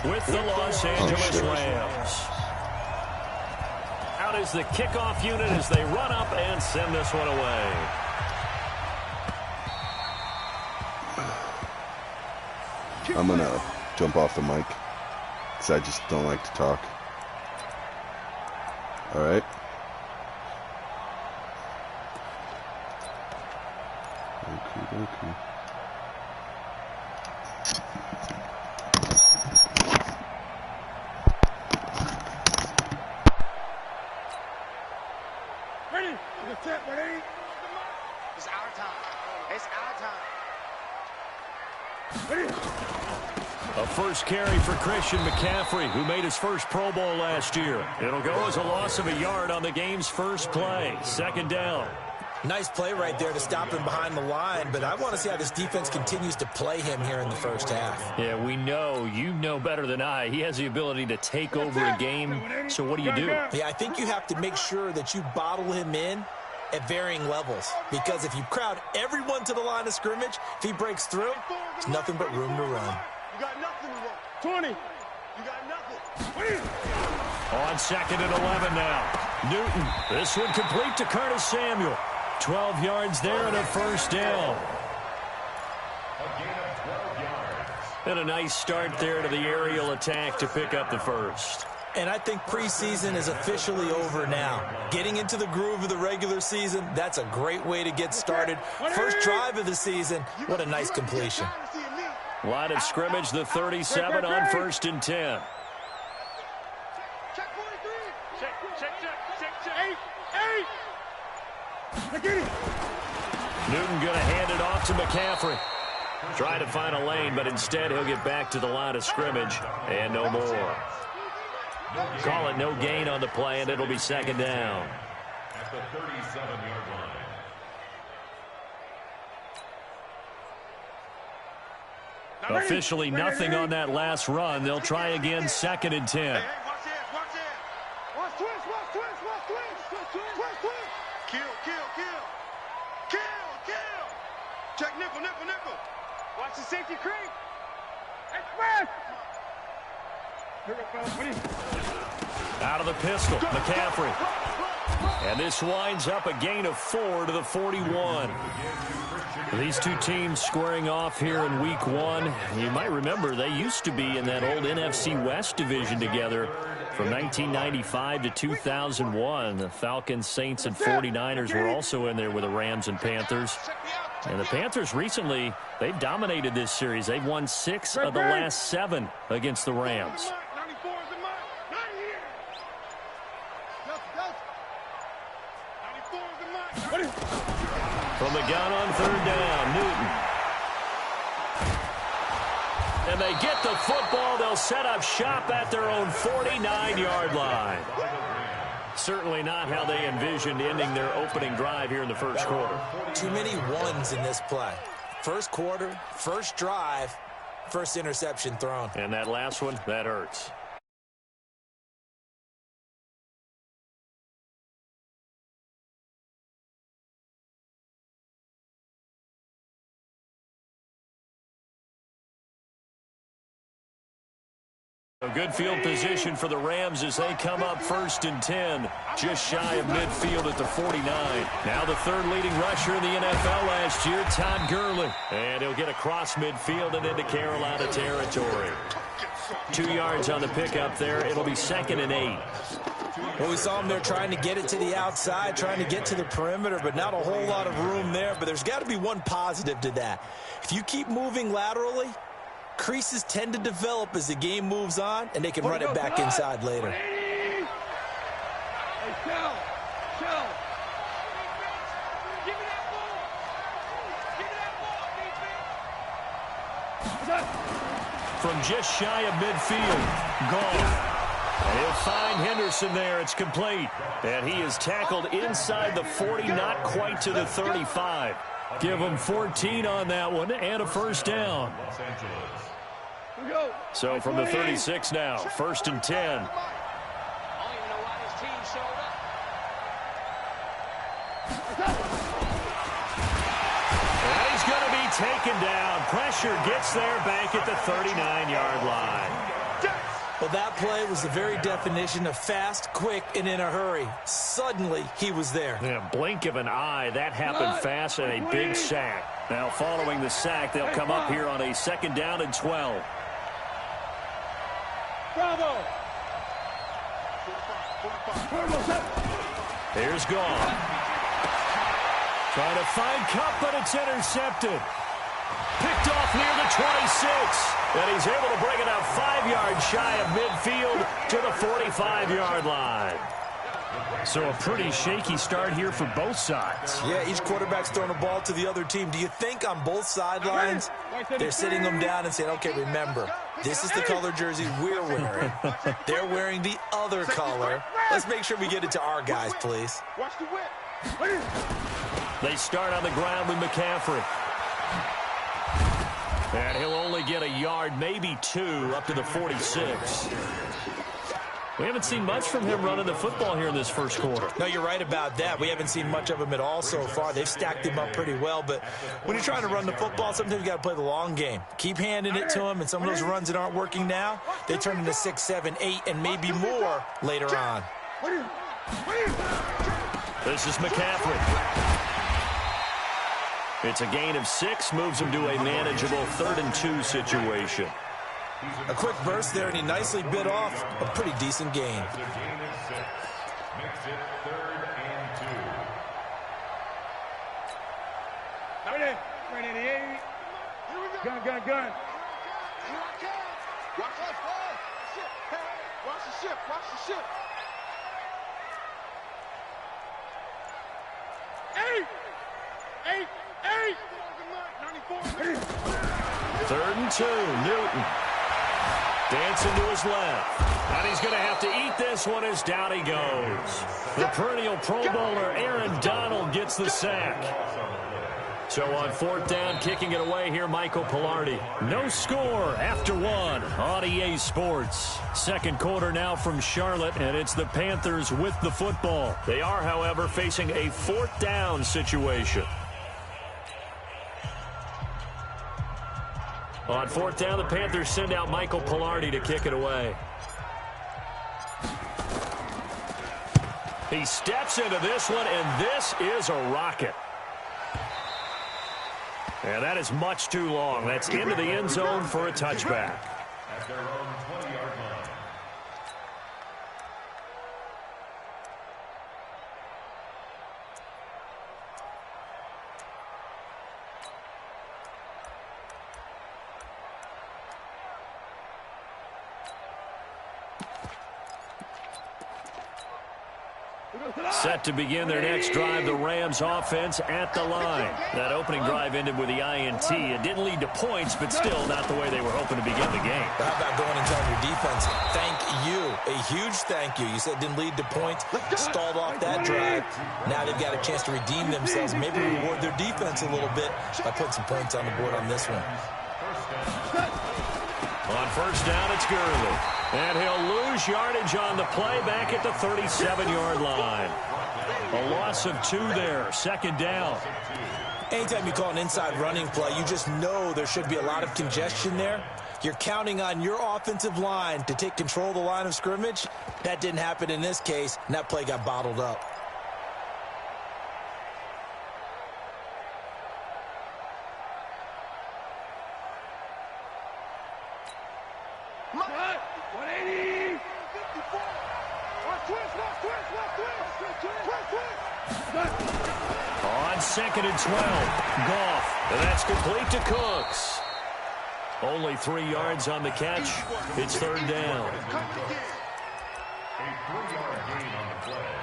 with the Los Angeles Rams. Out is the kickoff unit as they run up and send this one away. I'm going to jump off the mic because I just don't like to talk. All right. Okay. Ready? Ready? It's our time. It's our time. Ready? A first carry for Christian McCaffrey, who made his first Pro Bowl last year. It'll go as a loss of a yard on the game's first play. Second down. Nice play right there to stop him behind the line, but I want to see how this defense continues to play him here in the first half. Yeah, we know. You know better than I. He has the ability to take over a game, so what do you do? Yeah, I think you have to make sure that you bottle him in at varying levels, because if you crowd everyone to the line of scrimmage, if he breaks through, there's nothing but room to run. You got nothing to run. 20. You got nothing. On second and 11 now. Newton. This one complete to Curtis Samuel. 12 yards there and a first down. And a nice start there to the aerial attack to pick up the first. And I think preseason is officially over now. Getting into the groove of the regular season, that's a great way to get started. First drive of the season, what a nice completion. Line of scrimmage, the 37 on first and 10. Check 43. Check. 8. Newton going to hand it off to McCaffrey. Trying to find a lane, but instead he'll get back to the line of scrimmage and no more. Call it no gain on the play, and it'll be second down. At the 37-yard line. Officially nothing on that last run. They'll try again, second and 10. Hey, watch this. Watch twist. Kill. Check nickel. Watch the safety creep. Express. Out of the pistol, McCaffrey. And this winds up a gain of 4 to the 41. These two teams squaring off here in week one. You might remember they used to be in that old NFC West division together from 1995 to 2001. The Falcons, Saints, and 49ers were also in there with the Rams and Panthers. And the Panthers recently, they've dominated this series. They've won 6 of the last 7 against the Rams. From the gun on third down, Newton. And they get the football. They'll set up shop at their own 49-yard line. Certainly not how they envisioned ending their opening drive here in the first quarter. Too many ones in this play. First quarter, first drive, first interception thrown. And that last one, that hurts. A good field position for the Rams as they come up first and 10, just shy of midfield at the 49. Now the third leading rusher in the NFL last year, Todd Gurley. And he'll get across midfield and into Carolina territory. 2 yards on the pickup there. It'll be second and 8. Well, we saw him there trying to get it to the outside, trying to get to the perimeter, but not a whole lot of room there. But there's got to be one positive to that. If you keep moving laterally, creases tend to develop as the game moves on, and they can run it back inside later. Hey, chill. Give me that ball. From just shy of midfield, gone. And he'll find Henderson there. It's complete. And he is tackled inside the 40, not quite to the 35. Give him 14 on that one and a first down. So from the 36 now, first and 10. And he's going to be taken down. Pressure gets there back at the 39-yard line. Well, that play was the very definition of fast, quick, and in a hurry. Suddenly, he was there. Yeah, blink of an eye. That happened fast and a big sack. Now, following the sack, they'll come up here on a 2nd down and 12. Bravo! Here's Goff. Trying to find Cup, but it's intercepted. Picked off near the 26. And he's able to bring it out 5 yards shy of midfield to the 45-yard line. So a pretty shaky start here for both sides. Yeah, each quarterback's throwing a ball to the other team. Do you think on both sidelines they're sitting them down and saying, okay, remember, this is the color jersey we're wearing. They're wearing the other color. Let's make sure we get it to our guys, please. Watch the whip. They start on the ground with McCaffrey. And he'll only get a yard, maybe 2, up to the 46. We haven't seen much from him running the football here in this first quarter. No, you're right about that. We haven't seen much of him at all so far. They've stacked him up pretty well, but when you're trying to run the football, sometimes you got to play the long game. Keep handing it to him, and some of those runs that aren't working now, they turn into 6, 7, 8, and maybe more later on. This is McCaffrey. It's a gain of 6, moves him to a manageable 3rd and 2 situation. A quick burst there, and he nicely bit off a pretty decent gain. It's a gain of 6. Makes it 3rd and 2. Ready? Ready, 88. Here we go. Gun. Here I come. Watch the ship. Watch the ship. Watch the ship. 8. 94. 3rd and 2, Newton. Dancing to his left. And he's going to have to eat this one as down he goes. The perennial Pro Bowler Aaron Donald gets the sack. So on 4th down, kicking it away here, Michael Pilardi. No score after 1 on EA Sports. 2nd quarter now from Charlotte, and it's the Panthers with the football. They are, however, facing a 4th down situation. On 4th down, the Panthers send out Michael Pilardi to kick it away. He steps into this one, and this is a rocket. And that is much too long. That's into the end zone for a touchback. At their own 20-yard line. Set to begin their next drive, the Rams offense at the line. That opening drive ended with the INT. It didn't lead to points, but still not the way they were hoping to begin the game. How about going and telling your defense, thank you, a huge thank you. You said it didn't lead to points, stalled off that drive. Now they've got a chance to redeem themselves, maybe reward their defense a little bit by putting some points on the board on this one. On 1st down, it's Gurley. And he'll lose yardage on the play back at the 37-yard line. A loss of 2 there, 2nd down. Anytime you call an inside running play, you just know there should be a lot of congestion there. You're counting on your offensive line to take control of the line of scrimmage. That didn't happen in this case, and that play got bottled up. On 2nd and 12, Goff. And that's complete to Cooks. Only 3 yards on the catch. It's 3rd down. A 3-yard gain on the play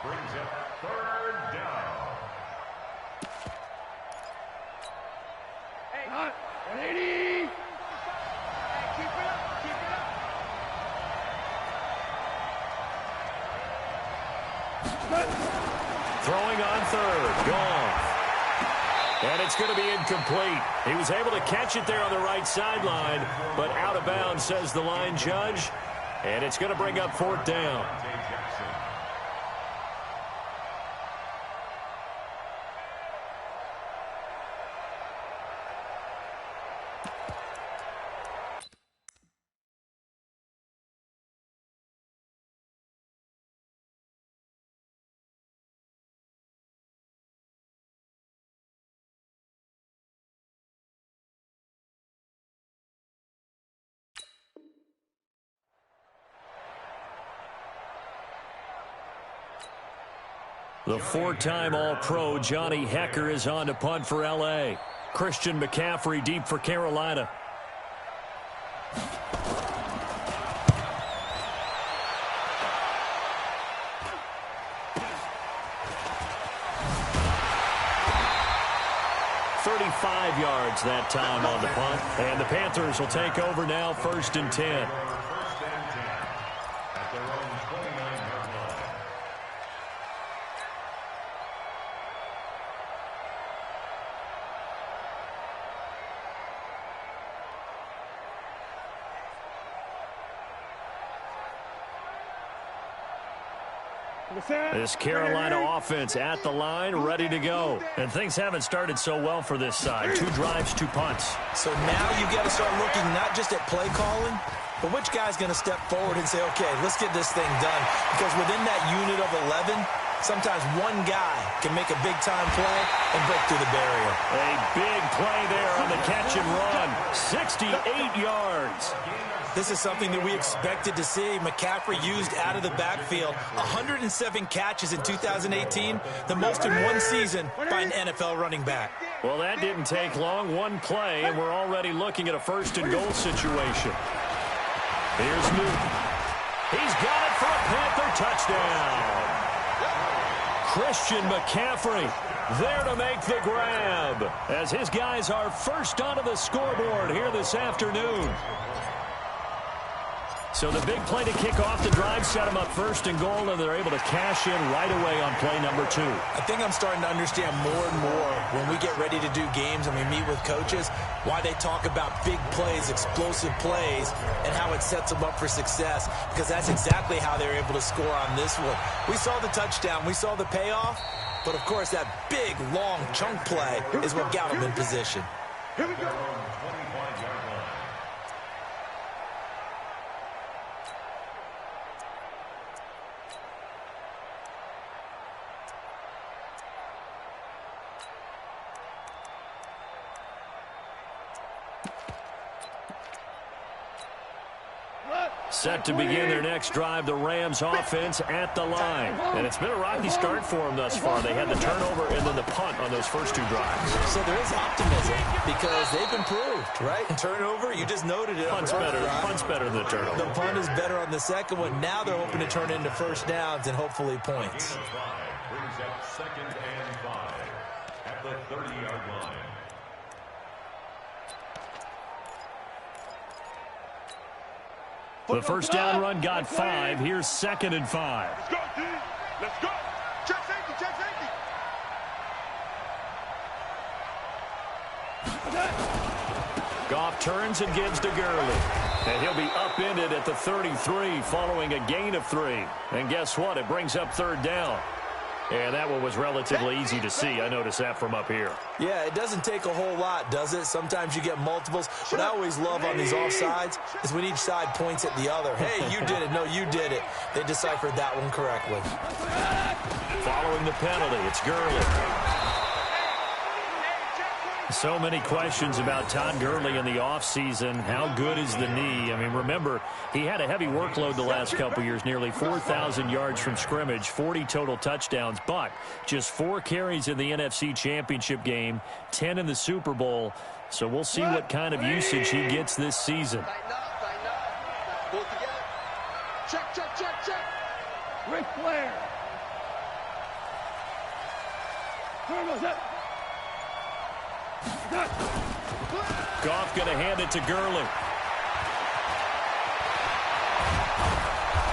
brings up 3rd down. Hey, 180. Keep it up. Throwing on 3rd, Goff. And it's going to be incomplete. He was able to catch it there on the right sideline, but out of bounds, says the line judge. And it's going to bring up 4th down. The four-time All-Pro Johnny Hecker is on to punt for L.A. Christian McCaffrey deep for Carolina. $35 yards that time on the punt. And the Panthers will take over now, 1st and 10. This Carolina offense at the line, ready to go. And things haven't started so well for this side. 2 drives, 2 punts. So now you've got to start looking not just at play calling, but which guy's going to step forward and say, okay, let's get this thing done. Because within that unit of 11, sometimes one guy can make a big-time play and break through the barrier. A big play there on the catch and run. 68 yards. This is something that we expected to see. McCaffrey used out of the backfield. 107 catches in 2018, the most in one season by an NFL running back. Well, that didn't take long. One play, and we're already looking at a 1st and goal situation. Here's Newton. He's got it for a Panther touchdown. Christian McCaffrey there to make the grab as his guys are first onto the scoreboard here this afternoon. So the big play to kick off the drive set them up 1st and goal, and they're able to cash in right away on play number 2. I think I'm starting to understand more and more when we get ready to do games and we meet with coaches why they talk about big plays, explosive plays, and how it sets them up for success, because that's exactly how they're able to score on this one. We saw the touchdown. We saw the payoff. But, of course, that big, long chunk play is what got them in position. Here we go. Set to begin their next drive, the Rams offense at the line. And it's been a rocky start for them thus far. They had the turnover and then the punt on those first 2 drives. So there is optimism because they've improved, right? Turnover, you just noted it. Punt's better than the turnover. The punt is better on the second one. Now they're hoping to turn into first downs and hopefully points. Brings up 2nd and 5 at the 30-yard line. The first down run got 5. Here's 2nd and 5. Let's go, D. Let's go. Check safety, check safety. Goff turns and gives to Gurley. And he'll be upended at the 33 following a gain of 3. And guess what? It brings up 3rd down. And that one was relatively easy to see. I noticed that from up here. Yeah, it doesn't take a whole lot, does it? Sometimes you get multiples. What I always love on these offsides is when each side points at the other. Hey, you did it. No, you did it. They deciphered that one correctly. Following the penalty, it's Gurley. So many questions about Todd Gurley in the offseason. How good is the knee? I mean, remember, he had a heavy workload the last couple years, nearly 4,000 yards from scrimmage, 40 total touchdowns, but just 4 carries in the NFC Championship game, 10 in the Super Bowl. So we'll see what kind of usage he gets this season. Pull it together. Check, check, check, check. Ric Flair. Turn up. Goff going to hand it to Gurley.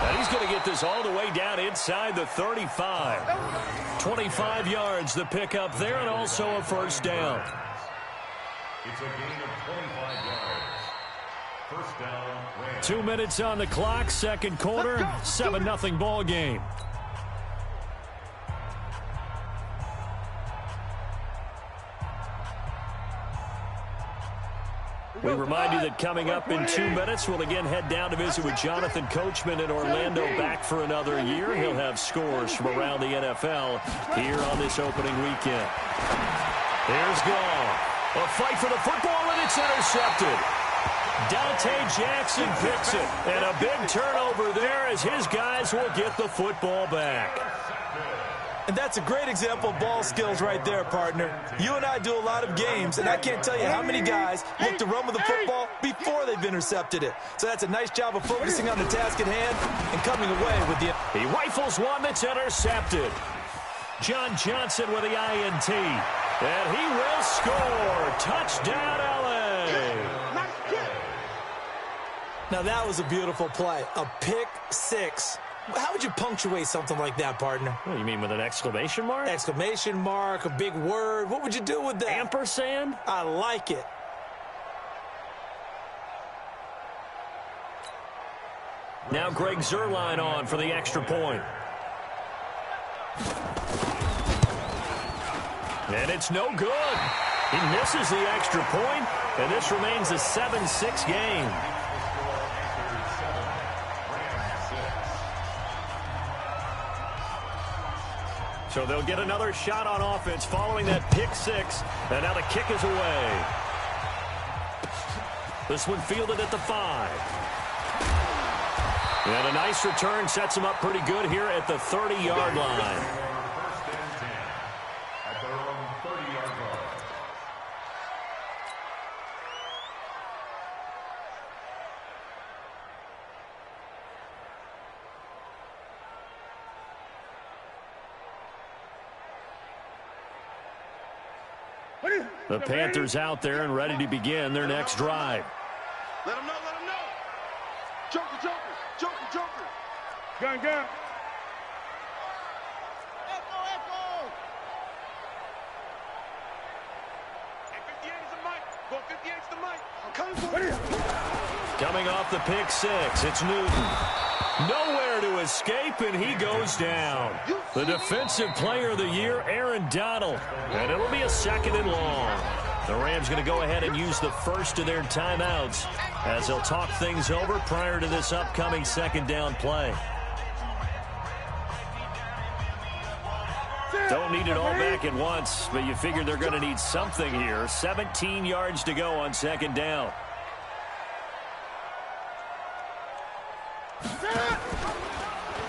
And he's going to get this all the way down inside the 35. 25 yards, the pickup there, and also a first down. It's a gain of 25 yards. First down, Rams. 2 minutes on the clock, second quarter, 7-0 ball game. We remind you that coming up in 2 minutes, we'll again head down to visit with Jonathan Coachman in Orlando, back for another year. He'll have scores from around the NFL here on this opening weekend. Here's Goff. A fight for the football, and it's intercepted. Dante Jackson picks it, and a big turnover there as his guys will get the football back. And that's a great example of ball skills right there, partner. You and I do a lot of games, and I can't tell you how many guys look to run with the football before they've intercepted it. So that's a nice job of focusing on the task at hand and coming away with the... He rifles one that's intercepted. John Johnson with the INT. And he will score. Touchdown, L.A. Now, that was a beautiful play. A pick six. How would you punctuate something like that, partner? What, you mean with an exclamation mark? Exclamation mark, a big word. What would you do with that? Ampersand? I like it. Now Greg Zuerlein on for the extra point. And it's no good. He misses the extra point, and this remains a 7-6 game. So they'll get another shot on offense following that pick six. And now the kick is away. This one fielded at the 5. And a nice return sets him up pretty good here at the 30-yard line. At their own 30-yard line. The Panthers out there and ready to begin their next drive. Let him know, let him know. Joker, Joker, Joker, Joker. Gun, gun. Echo, echo. Hey, 58 is the mic. Go 58 is the mic. I'm coming for you. Coming off the pick six, it's Newton. Nowhere to escape, and he goes down. The defensive player of the year, Aaron Donald. And it'll be a 2nd and long. The Rams going to go ahead and use the first of their timeouts as they'll talk things over prior to this upcoming 2nd down play. Don't need it all back at once, but you figure they're going to need something here. 17 yards to go on 2nd down.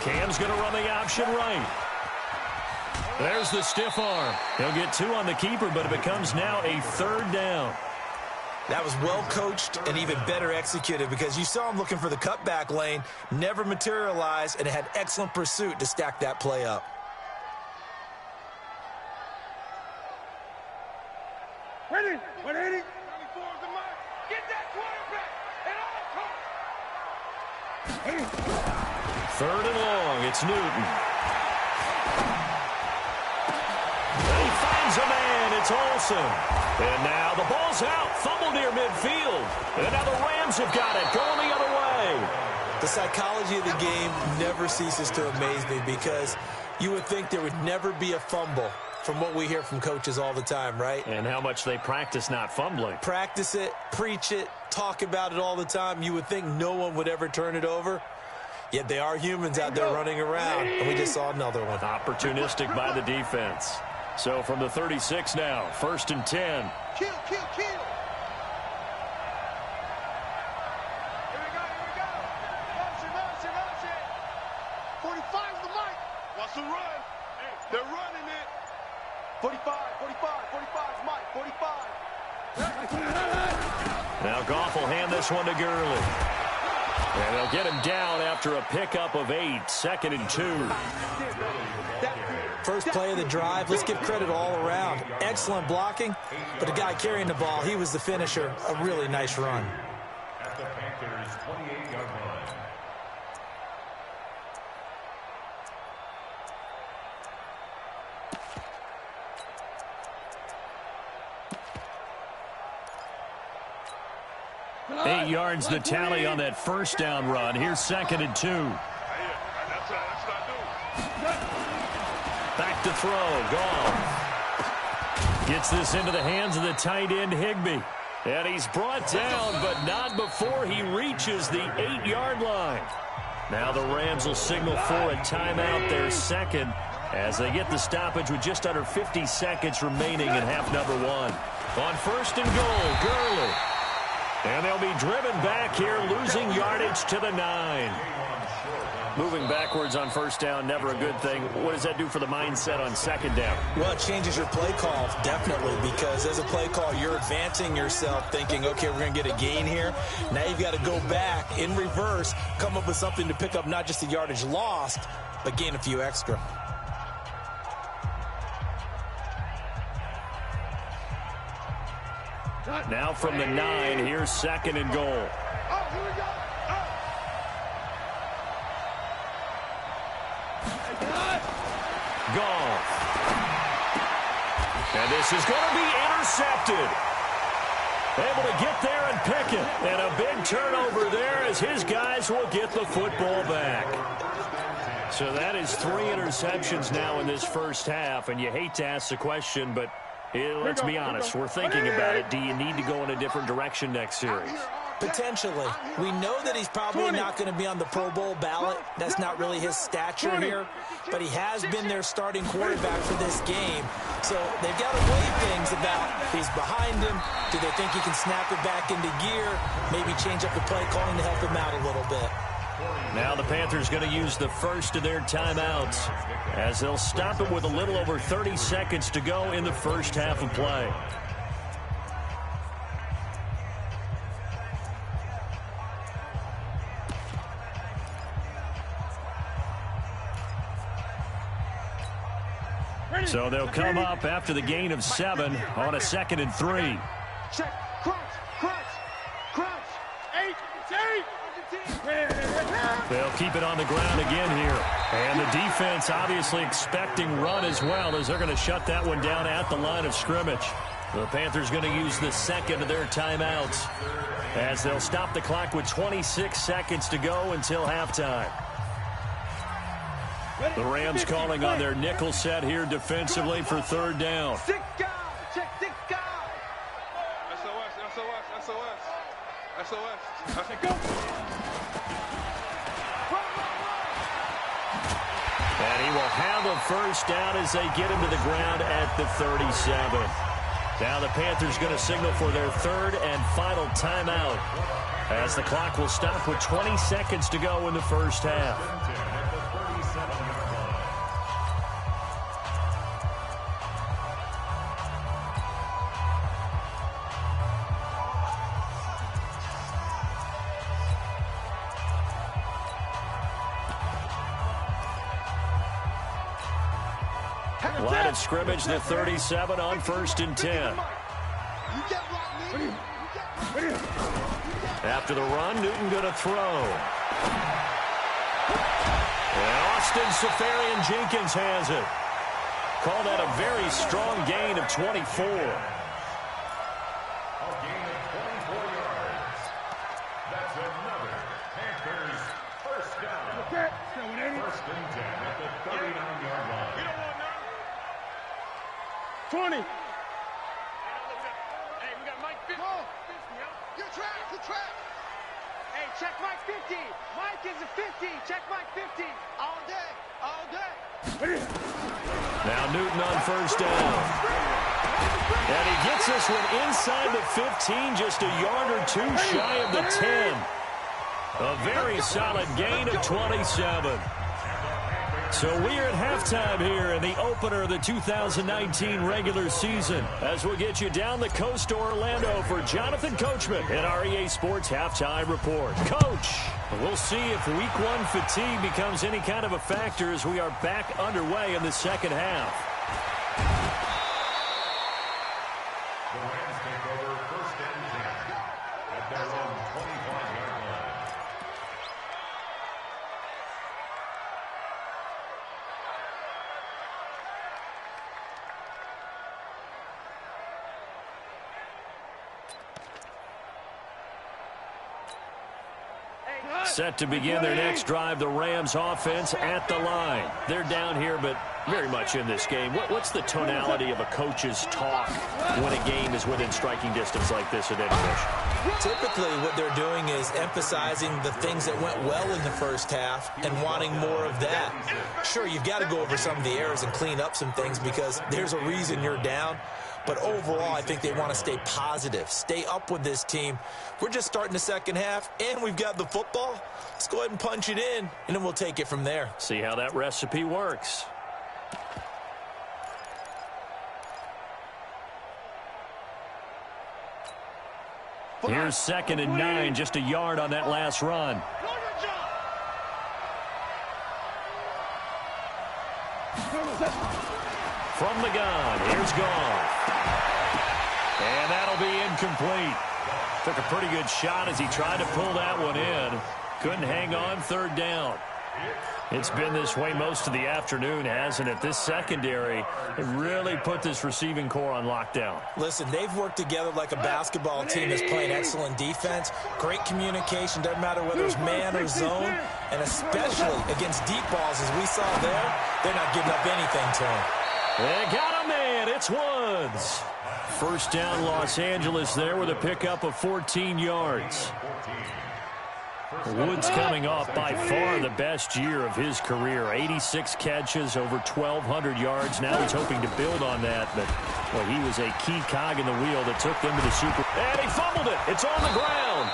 Cam's going to run the option right. There's the stiff arm. He'll get 2 on the keeper, but it becomes now a 3rd down. That was well coached and even better executed because you saw him looking for the cutback lane, never materialized, and had excellent pursuit to stack that play up. Ready, 180. 94 is the mic. Get that quarterback at all costs. 3rd and long, it's Newton. And he finds a man, it's Olsen. And now the ball's out, fumble near midfield. And now the Rams have got it, going the other way. The psychology of the game never ceases to amaze me because you would think there would never be a fumble from what we hear from coaches all the time, right? And how much they practice not fumbling. Practice it, preach it, talk about it all the time. You would think no one would ever turn it over. Yet they are humans out there running around, and we just saw another one. Opportunistic by the defense. So from the 36 now, 1st and 10. Kill, kill, kill. Here we go, here we go. Motion, motion, motion. 45 is the mic. Watch the run. They're running it. 45, 45, 45 is Mike, 45. Now Goff will hand this one to Gurley. And they'll get him down after a pickup of 8, 2nd and 2. First play of the drive, let's give credit all around. Excellent blocking, but the guy carrying the ball, he was the finisher. A really nice run. At the Panthers' 28-yard line. Eight yards the tally on that 1st down run. Here's 2nd and 2. Back to throw. Goff gets this into the hands of the tight end, Higbee. And he's brought down, but not before he reaches the 8-yard line. Now the Rams will signal for a timeout, their 2nd, as they get the stoppage with just under 50 seconds remaining in half number 1. On 1st and goal, Gurley. And they'll be driven back here, losing yardage to the 9. Moving backwards on first down, never a good thing. What does that do for the mindset on second down? Well, it changes your play call, definitely, because as a play call, you're advancing yourself thinking, okay, we're going to get a gain here. Now you've got to go back in reverse, come up with something to pick up not just the yardage lost, but gain a few extra. Now from the 9, here's second and goal. Oh, here we go. Gone. And this is going to be intercepted. Able to get there and pick it. And a big turnover there as his guys will get the football back. So that is 3 interceptions now in this first half. And you hate to ask the question, but let's be honest. We're thinking about it. Do you need to go in a different direction next series? Potentially. We know that he's probably not going to be on the Pro Bowl ballot. That's not really his stature here. But he has been their starting quarterback for this game. So they've got to weigh things about he's behind him. Do they think he can snap it back into gear? Maybe change up the play calling to help him out a little bit. Now the Panthers going to use the first of their timeouts as they'll stop it with a little over 30 seconds to go in the first half of play. So they'll come up after the gain of 7 on a 2nd and 3. Check, crunch. 8. They'll keep it on the ground again here. And the defense obviously expecting run as well as they're going to shut that one down at the line of scrimmage. The Panthers going to use the second of their timeouts as they'll stop the clock with 26 seconds to go until halftime. The Rams calling on their nickel set here defensively for 3rd down. 6 guys. Check 6 guys. SOS. Go. And he will have a first down as they get him to the ground at the 37. Now the Panthers going to signal for their 3rd and final timeout as the clock will stop with 20 seconds to go in the first half. Line of scrimmage, the 37 on 1st and 10. After the run, Newton going to throw. And Austin Safarian-Jenkins has it. Call that a very strong gain of 24. That's another Panthers first down. 1st and 10 at the 39-yard line. 20. Hey, we got Mike 50. You're track. Hey, check Mike 50. Mike is a 50. Check Mike 50. All day. Now Newton on 1st down. And he gets this one inside the 15, just a yard or 2 shy of the 10. A very solid gain of 27. So we are at halftime here in the opener of the 2019 regular season as we'll get you down the coast to Orlando for Jonathan Coachman in our EA Sports Halftime Report. Coach, we'll see if Week 1 fatigue becomes any kind of a factor as we are back underway in the second half. The Rams take over 1st and 10 at their own 25-yard line. Set to begin their next drive, the Rams offense at the line. They're down here, but very much in this game. What's the tonality of a coach's talk when a game is within striking distance like this at Edge? Typically, what they're doing is emphasizing the things that went well in the first half and wanting more of that. Sure, you've got to go over some of the errors and clean up some things because there's a reason you're down. But overall, I think they want to stay positive, stay up with this team. We're just starting the second half, and we've got the football. Let's go ahead and punch it in, and then we'll take it from there. See how that recipe works. Here's 2nd and 9, just a yard on that last run. From the gun, here's Goff. And that'll be incomplete. Took a pretty good shot as he tried to pull that one in. Couldn't hang on, 3rd down. It's been this way most of the afternoon, hasn't it? This secondary, it really put this receiving core on lockdown. Listen, they've worked together like a basketball team that's playing excellent defense. Great communication, doesn't matter whether it's man or zone. And especially against deep balls, as we saw there, they're not giving up anything to him. They got a man. It's Woods. 1st down, Los Angeles there with a pickup of 14 yards. Woods coming off by far the best year of his career. 86 catches, over 1,200 yards. Now he's hoping to build on that, but well, he was a key cog in the wheel that took them to the Super Bowl. And he fumbled it. It's on the ground.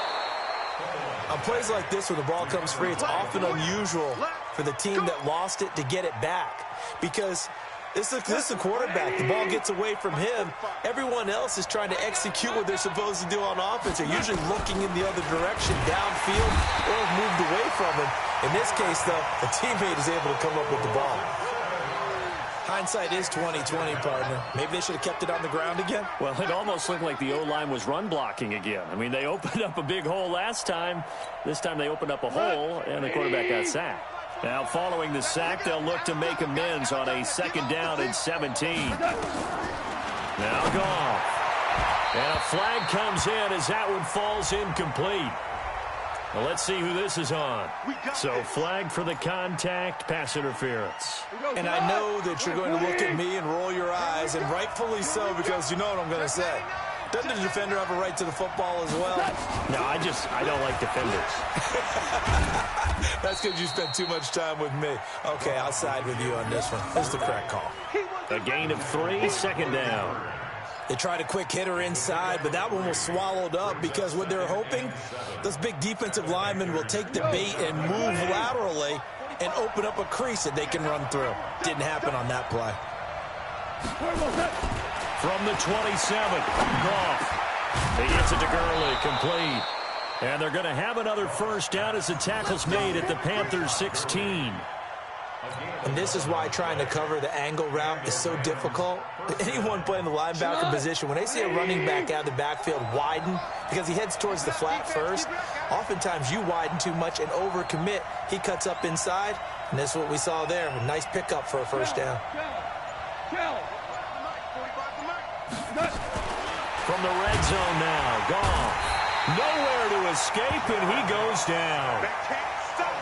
On plays like this where the ball comes free, it's often unusual for the team that lost it to get it back. Because this is a quarterback. The ball gets away from him. Everyone else is trying to execute what they're supposed to do on offense. They're usually looking in the other direction, downfield, or have moved away from him. In this case, though, a teammate is able to come up with the ball. Hindsight is 20/20, partner. Maybe they should have kept it on the ground again. Well, it almost looked like the O-line was run blocking again. I mean, they opened up a big hole last time. This time they opened up a hole, and the quarterback got sacked. Now, following the sack, they'll look to make amends on a 2nd down and 17. Now Goff. And a flag comes in as that one falls incomplete. Well, let's see who this is on. So, flag for the contact, pass interference. And I know that you're going to look at me and roll your eyes, and rightfully so, because you know what I'm going to say. Doesn't the defender have a right to the football as well? No, I don't like defenders. That's because you spent too much time with me. Okay, I'll side with you on this one. This is the correct call. A gain of 3, 2nd down. They tried a quick hitter inside, but that one was swallowed up because what they're hoping, those big defensive linemen will take the bait and move laterally and open up a crease that they can run through. Didn't happen on that play. From the 27, Goff. He gets it to Gurley, complete. And they're going to have another 1st down as the tackle's made at the Panthers' 16. And this is why trying to cover the angle route is so difficult. Anyone playing the linebacker position, when they see a running back out of the backfield widen, because he heads towards the flat first, oftentimes you widen too much and overcommit. He cuts up inside, and that's what we saw there. A nice pickup for a 1st down. From the red zone now, Goff. Nowhere to escape, and he goes down.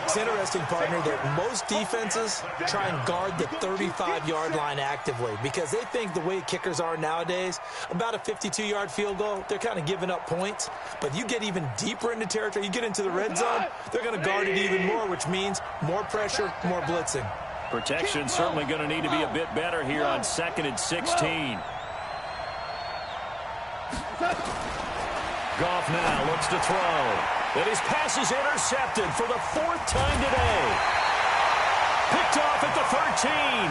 It's interesting, partner, that most defenses try and guard the 35-yard line actively because they think the way kickers are nowadays, about a 52-yard field goal, they're kind of giving up points. But you get even deeper into territory, you get into the red zone, they're going to guard it even more, which means more pressure, more blitzing. Protection certainly going to need to be a bit better here on 2nd and 16. Goff now looks to throw. And his pass is intercepted for the 4th time today. Picked off at the 13.